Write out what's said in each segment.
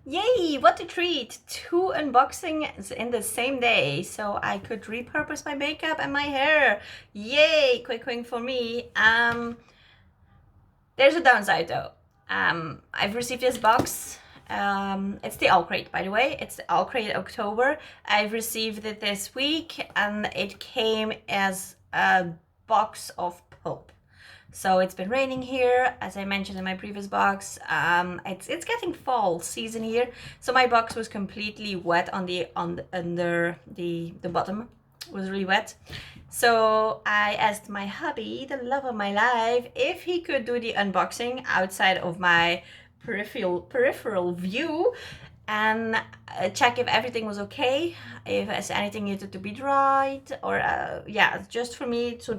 Yay, what a treat! 2 unboxings in the same day, so I could repurpose my makeup and my hair. Yay, quick win for me. There's a downside though. I've received this box. It's the Owlcrate, by the way. It's the Owlcrate October. I've received it this week, and it came as a box of pulp. So it's been raining here, as I mentioned in my previous box. It's getting fall season here, so my box was completely wet under the bottom. It was really wet. So I asked my hubby, the love of my life, if he could do the unboxing outside of my peripheral view and check if everything was okay, if anything needed to be dried, or yeah, just for me to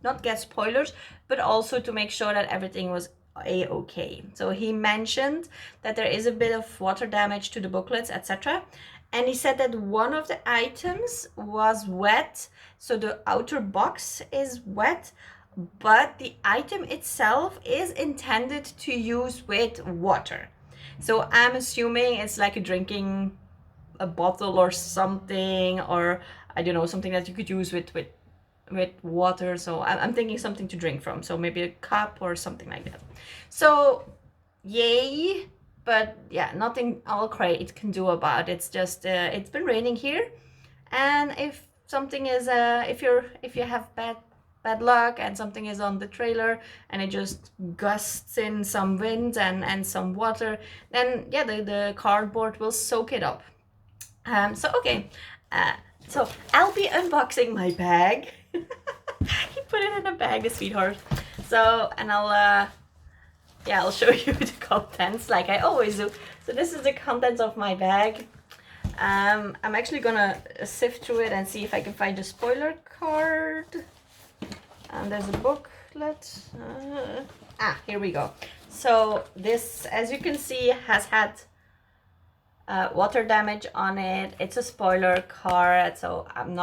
not get spoilers, but also to make sure that everything was a-okay. So he mentioned that there is a bit of water damage to the booklets, etc. And he said that one of the items was wet, so the outer box is wet, but the item itself is intended to use with water. So I'm assuming it's like a bottle or something, or I don't know, something that you could use with water. So I'm thinking something to drink from. So maybe a cup or something like that. So yay, but yeah, nothing Owlcrate can do about it. It's just it's been raining here, and if something is if you have bad luck and something is on the trailer and it just gusts in some wind and some water, then yeah, the cardboard will soak it up. So okay, so I'll be unboxing my bag. He put it in a bag, the sweetheart. So, and I'll show you the contents like I always do. So this is the contents of my bag. I'm actually gonna sift through it and see if I can find a spoiler card. And there's a booklet. Here we go. So this, as you can see, has had water damage on it. It's a spoiler card, so I'm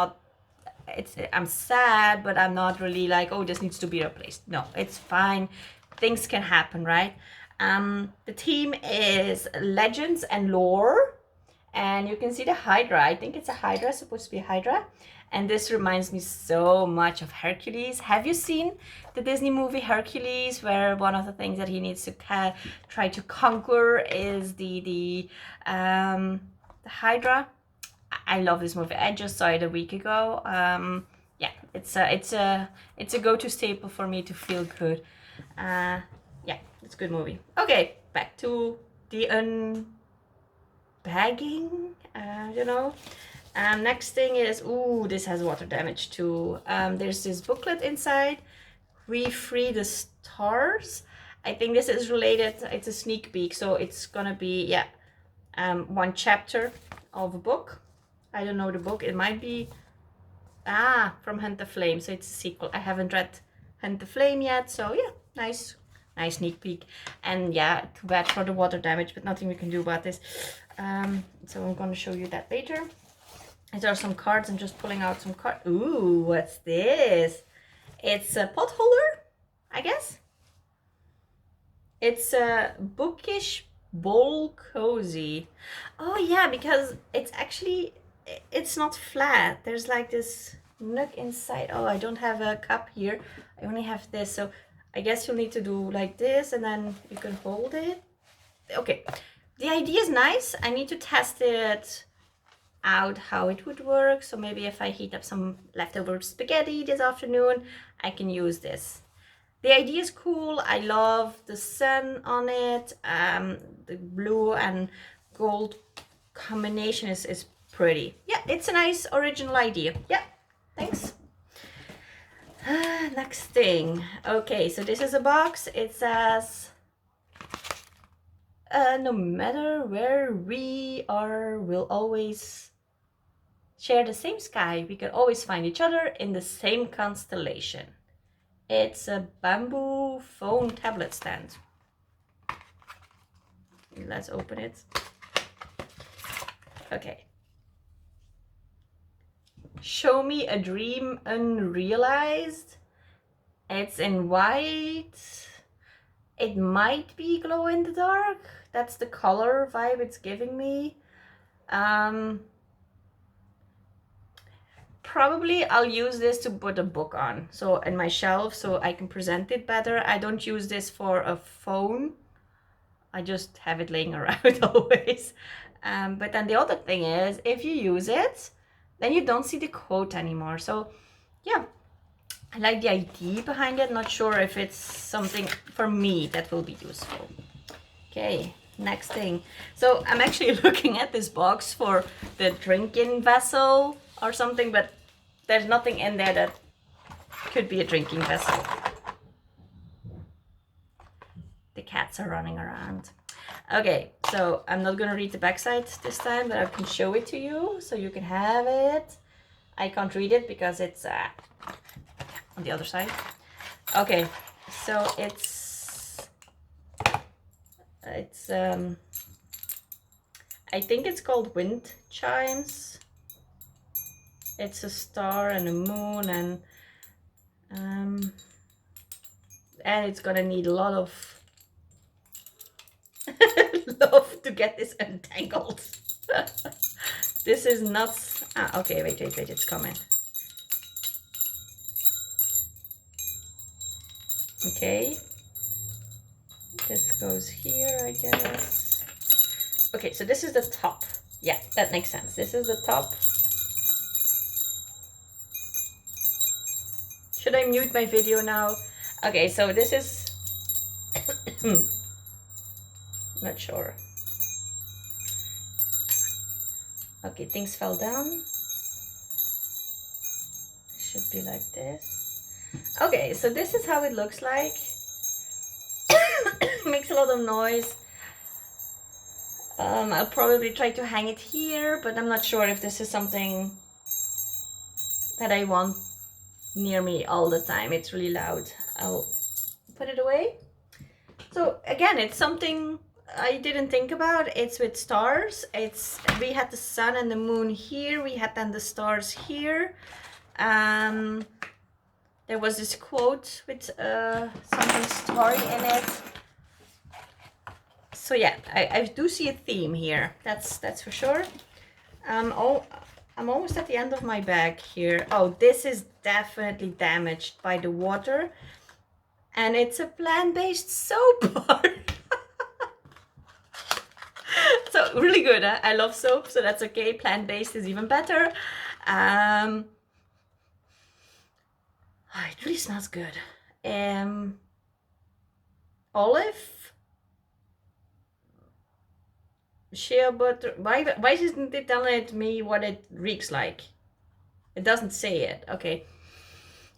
sad, but I'm not really like, oh, this needs to be replaced. No, it's fine. Things can happen, right? The theme is Legends and Lore. And you can see the Hydra. I think it's a Hydra, supposed to be a Hydra. And this reminds me so much of Hercules. Have you seen the Disney movie Hercules, where one of the things that he needs to try to conquer is the Hydra? I love this movie. I just saw it a week ago. Yeah, it's a go-to staple for me to feel good. Yeah, it's a good movie. Okay, back to the unbagging. Next thing is, ooh, this has water damage too. There's this booklet inside. We Free the Stars. I think this is related. It's a sneak peek, so it's gonna be one chapter of a book. I don't know the book. It might be from Hunt the Flame. So it's a sequel. I haven't read Hunt the Flame yet. So yeah, nice sneak peek. And yeah, too bad for the water damage, but nothing we can do about this. So I'm gonna show you that later. There are some cards. I'm just pulling out some cards. Ooh, what's this? It's a pot holder, I guess. It's a Bookish bowl cozy. Oh yeah, because it's not flat. There's like this nook inside. Oh, I don't have a cup here. I only have this. So I guess you'll need to do like this, and then you can hold it. Okay, the idea is nice. I need to test it out how it would work. So maybe if I heat up some leftover spaghetti this afternoon, I can use this. The idea is cool. I love the sun on it. The blue and gold combination is pretty. Yeah, it's a nice original idea. Yeah, thanks. Next thing. Okay, so this is a box. It says, no matter where we are, we'll always share the same sky. We can always find each other in the same constellation. It's a bamboo phone tablet stand. Let's open it. Okay. Show me a dream unrealized. It's in white. It might be glow in the dark. That's the color vibe it's giving me. Probably I'll use this to put a book on, so in my shelf, so I can present it better. I don't use this for a phone. I just have it laying around always. But then the other thing is, if you use it, then you don't see the quote anymore. So yeah, I like the idea behind it. Not sure if it's something for me that will be useful. Okay, next thing. So I'm actually looking at this box for the drinking vessel or something, but there's nothing in there that could be a drinking vessel. The cats are running around. Okay, so I'm not gonna read the backside this time, but I can show it to you so you can have it. I can't read it because it's on the other side. Okay, so it's I think it's called Wind Chimes. It's a star and a moon, and it's gonna need a lot of love to get this untangled. This is nuts. Okay, wait, it's coming. Okay, this goes here, I guess. Okay, so this is the top. Yeah, that makes sense. This is the top. Should I mute my video now? Okay, so this is not sure. Okay, things fell down. Should be like this. Okay, so this is how it looks like. Makes a lot of noise. I'll probably try to hang it here, but I'm not sure if this is something that I want near me all the time. It's really loud. I'll put it away. So again, it's something I didn't think about. It's with stars. We had the sun and the moon here. We had then the stars here. There was this quote with something story in it. So yeah, I do see a theme here. That's for sure. I'm almost at the end of my bag here. Oh, this is definitely damaged by the water. And it's a plant-based soap bar. So really good, huh? I love soap, so that's okay. Plant-based is even better. It really smells good. Olive. Shea butter. Why isn't it telling me what it reeks like? It doesn't say it. Okay.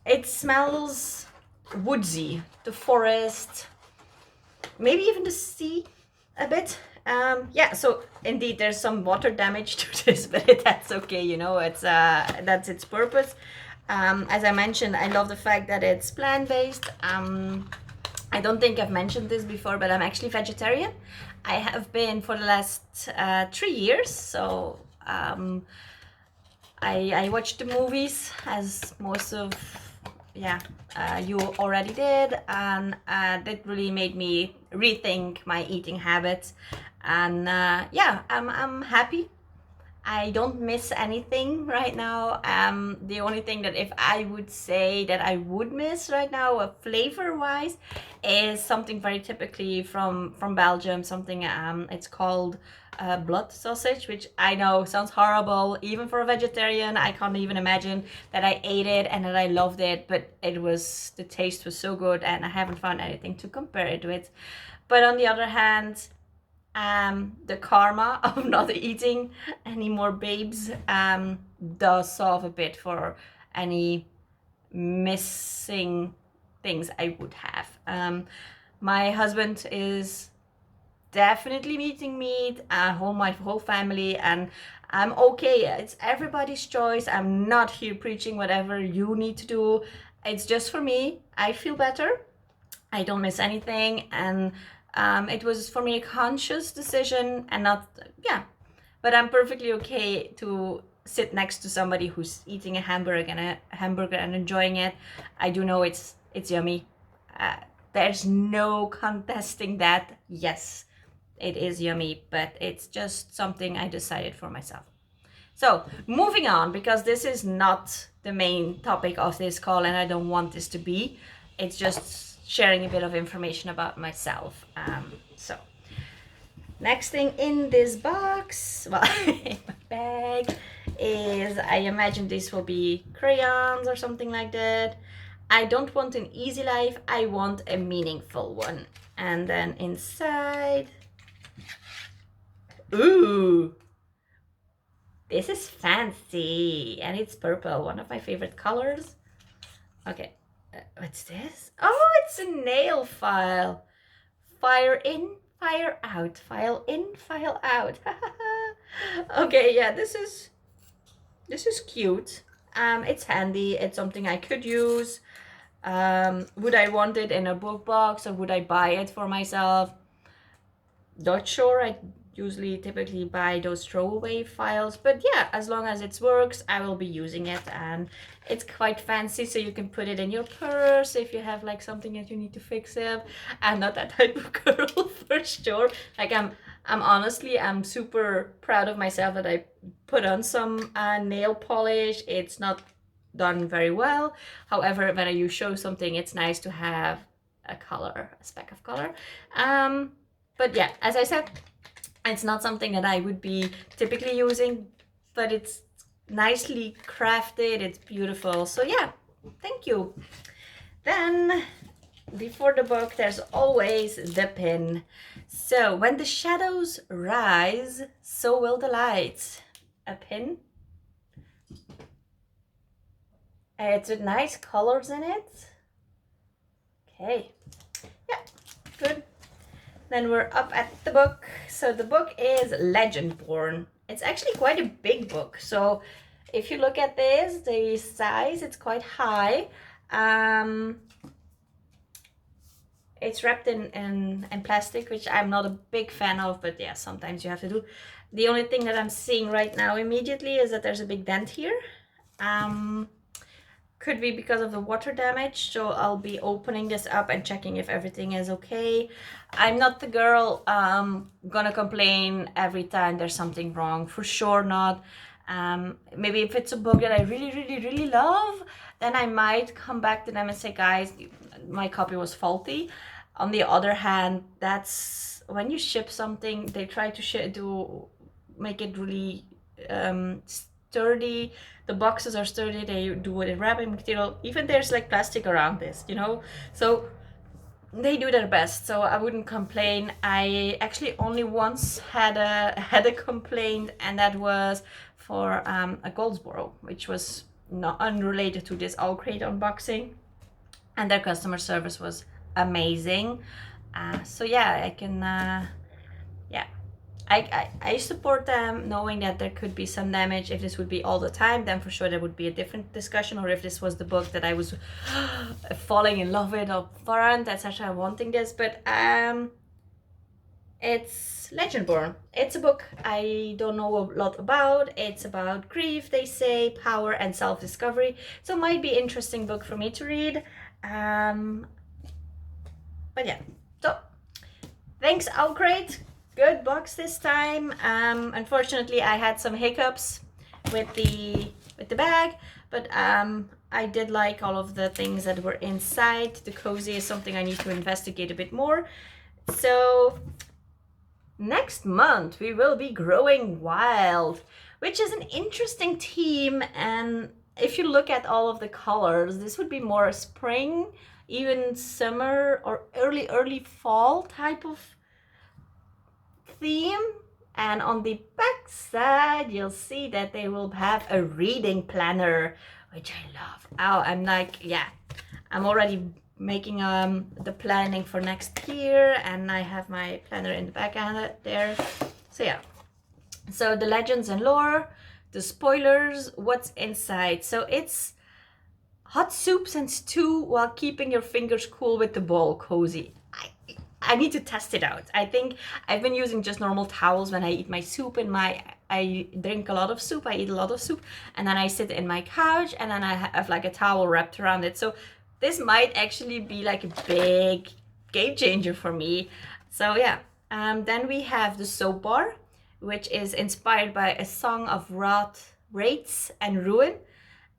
It smells woodsy. The forest. Maybe even the sea a bit. Yeah, so indeed there's some water damage to this, but that's okay, you know, that's its purpose. As I mentioned, I love the fact that it's plant-based. I don't think I've mentioned this before, but I'm actually vegetarian. I have been for the last 3 years, so I watched the movies, as most of you already did, and that really made me rethink my eating habits. And yeah, I'm happy. I don't miss anything right now. The only thing that if I would say that I would miss right now, flavor-wise, is something very typically from Belgium. Something it's called blood sausage, which I know sounds horrible, even for a vegetarian. I can't even imagine that I ate it and that I loved it, but the taste was so good, and I haven't found anything to compare it with. But on the other hand, the karma of not eating any more babes does solve a bit for any missing things I would have. My husband is definitely eating meat, my whole family, and I'm okay. It's everybody's choice. I'm not here preaching whatever you need to do. It's just for me. I feel better. I don't miss anything, and it was for me a conscious decision, and but I'm perfectly okay to sit next to somebody who's eating a hamburger and enjoying it. I do know it's yummy. There's no contesting that. Yes, it is yummy, but it's just something I decided for myself. So moving on, because this is not the main topic of this call and I don't want this to be. It's just sharing a bit of information about myself. So next thing in this box, well, in my bag, is, I imagine this will be crayons or something like that. I don't want an easy life, I want a meaningful one. And then inside, ooh, this is fancy, and it's purple, one of my favorite colors. Okay, what's this? Oh, it's a nail file. Fire in, fire out, file in, file out. Okay, yeah, this is cute. It's handy, it's something I could use. Would I want it in a book box, or would I buy it for myself? Not sure. I typically buy those throwaway files, but yeah, as long as it works, I will be using it. And it's quite fancy, so you can put it in your purse if you have like something that you need to fix up. I'm not that type of girl for sure. Like I'm honestly, I'm super proud of myself that I put on some nail polish. It's not done very well. However, when you show something, it's nice to have a color, a speck of color. But yeah, as I said, it's not something that I would be typically using, but it's nicely crafted, it's beautiful. So yeah, thank you. Then, before the book, there's always the pin. So, when the shadows rise, so will the light. A pin. It's with nice colors in it. Okay, yeah, good. Then we're up at the book. So the book is Legendborn. It's actually quite a big book. So if you look at this, the size, it's quite high. It's wrapped in plastic, which I'm not a big fan of, but yeah, sometimes you have to do. The only thing that I'm seeing right now immediately is that there's a big dent here. Could be because of the water damage, so I'll be opening this up and checking if everything is okay. I'm not the girl gonna complain every time there's something wrong, for sure not. Maybe if it's a book that I really love, then I might come back to them and say, guys, my copy was faulty. On the other hand, that's when you ship something, they try to make it really sturdy. The boxes are sturdy, they do it in wrapping material. Even there's like plastic around this, you know? So they do their best, so I wouldn't complain. I actually only once had a complaint, and that was for a Goldsboro, which was not unrelated to this Owlcrate unboxing. And their customer service was amazing. So yeah, I can, yeah. I support them, knowing that there could be some damage. If this would be all the time, then for sure there would be a different discussion. Or if this was the book that I was falling in love with up front, etc., wanting this. But it's Legendborn. It's a book I don't know a lot about. It's about grief, they say, power and self-discovery. So it might be an interesting book for me to read. But yeah, so thanks Owlcrate. Good box this time. Unfortunately, I had some hiccups with the bag, but I did like all of the things that were inside. The cozy is something I need to investigate a bit more. So next month we will be growing wild, which is an interesting theme. And if you look at all of the colors, this would be more a spring, even summer or early fall type of theme. And on the back side you'll see that they will have a reading planner, which I love. Oh, I'm like, yeah, I'm already making the planning for next year, and I have my planner in the back end there. So yeah, so the legends and lore, the spoilers, what's inside. So it's hot soups and stew while keeping your fingers cool with the bowl cozy. I need to test it out. I think I've been using just normal towels when I eat my soup. I drink a lot of soup, I eat a lot of soup, and then I sit in my couch, and then I have like a towel wrapped around it. So this might actually be like a big game changer for me. So yeah, Then we have the soap bar, which is inspired by a song of Wraiths and Ruin.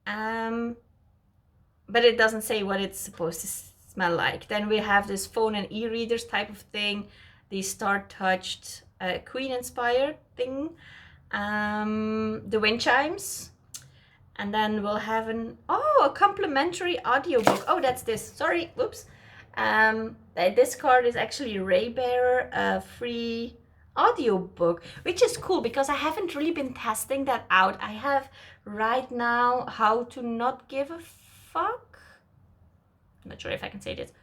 But it doesn't say what it's supposed to smell like. Then we have this phone and e-readers type of thing, the star-touched Queen-inspired thing, the wind chimes, and then we'll have a complimentary audiobook. Oh, that's this. Sorry, whoops. This card is actually Raybearer, a free audiobook, which is cool because I haven't really been testing that out. I have right now How to Not Give a Fuck. I'm not sure if I can say this.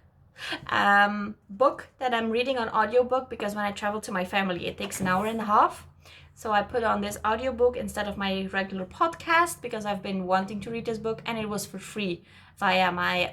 Book that I'm reading on audiobook because when I travel to my family, it takes an hour and a half. So I put on this audiobook instead of my regular podcast because I've been wanting to read this book, and it was for free via my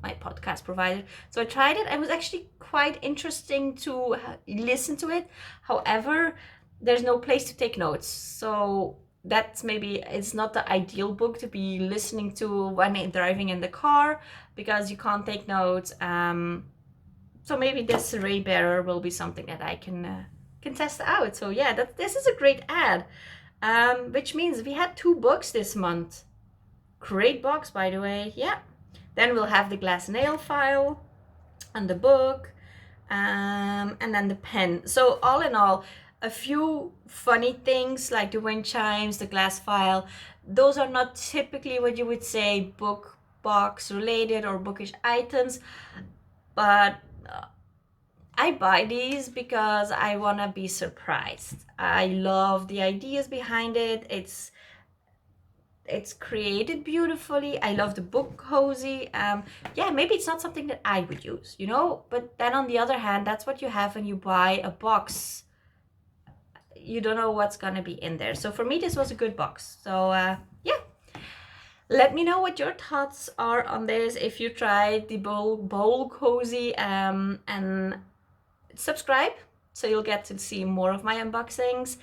my podcast provider. So I tried it. It was actually quite interesting to listen to it. However, there's no place to take notes. So that's maybe it's not the ideal book to be listening to when driving in the car because you can't take notes. So maybe this Raybearer will be something that I can test out. So yeah, this is a great ad, which means we had 2 books this month. Great box, by the way. Yeah. Then we'll have the glass nail file and the book, and then the pen. So all in all, a few funny things like the wind chimes, the glass file. Those are not typically what you would say book box related or bookish items, but I buy these because I want to be surprised. I love the ideas behind it. It's created beautifully. I love the book cozy. Yeah, maybe it's not something that I would use, you know? But then on the other hand, that's what you have when you buy a box. You don't know what's gonna be in there. So for me, this was a good box. So yeah. Let me know what your thoughts are on this. If you tried the bowl cozy, and subscribe so you'll get to see more of my unboxings.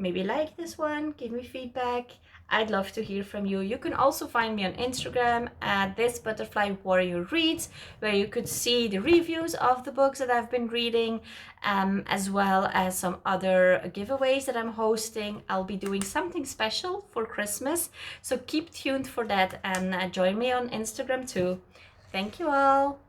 Maybe like this one, give me feedback. I'd love to hear from you. You can also find me on Instagram at This Butterfly Warrior Reads, where you could see the reviews of the books that I've been reading, as well as some other giveaways that I'm hosting. I'll be doing something special for Christmas, so keep tuned for that and join me on Instagram too. Thank you all.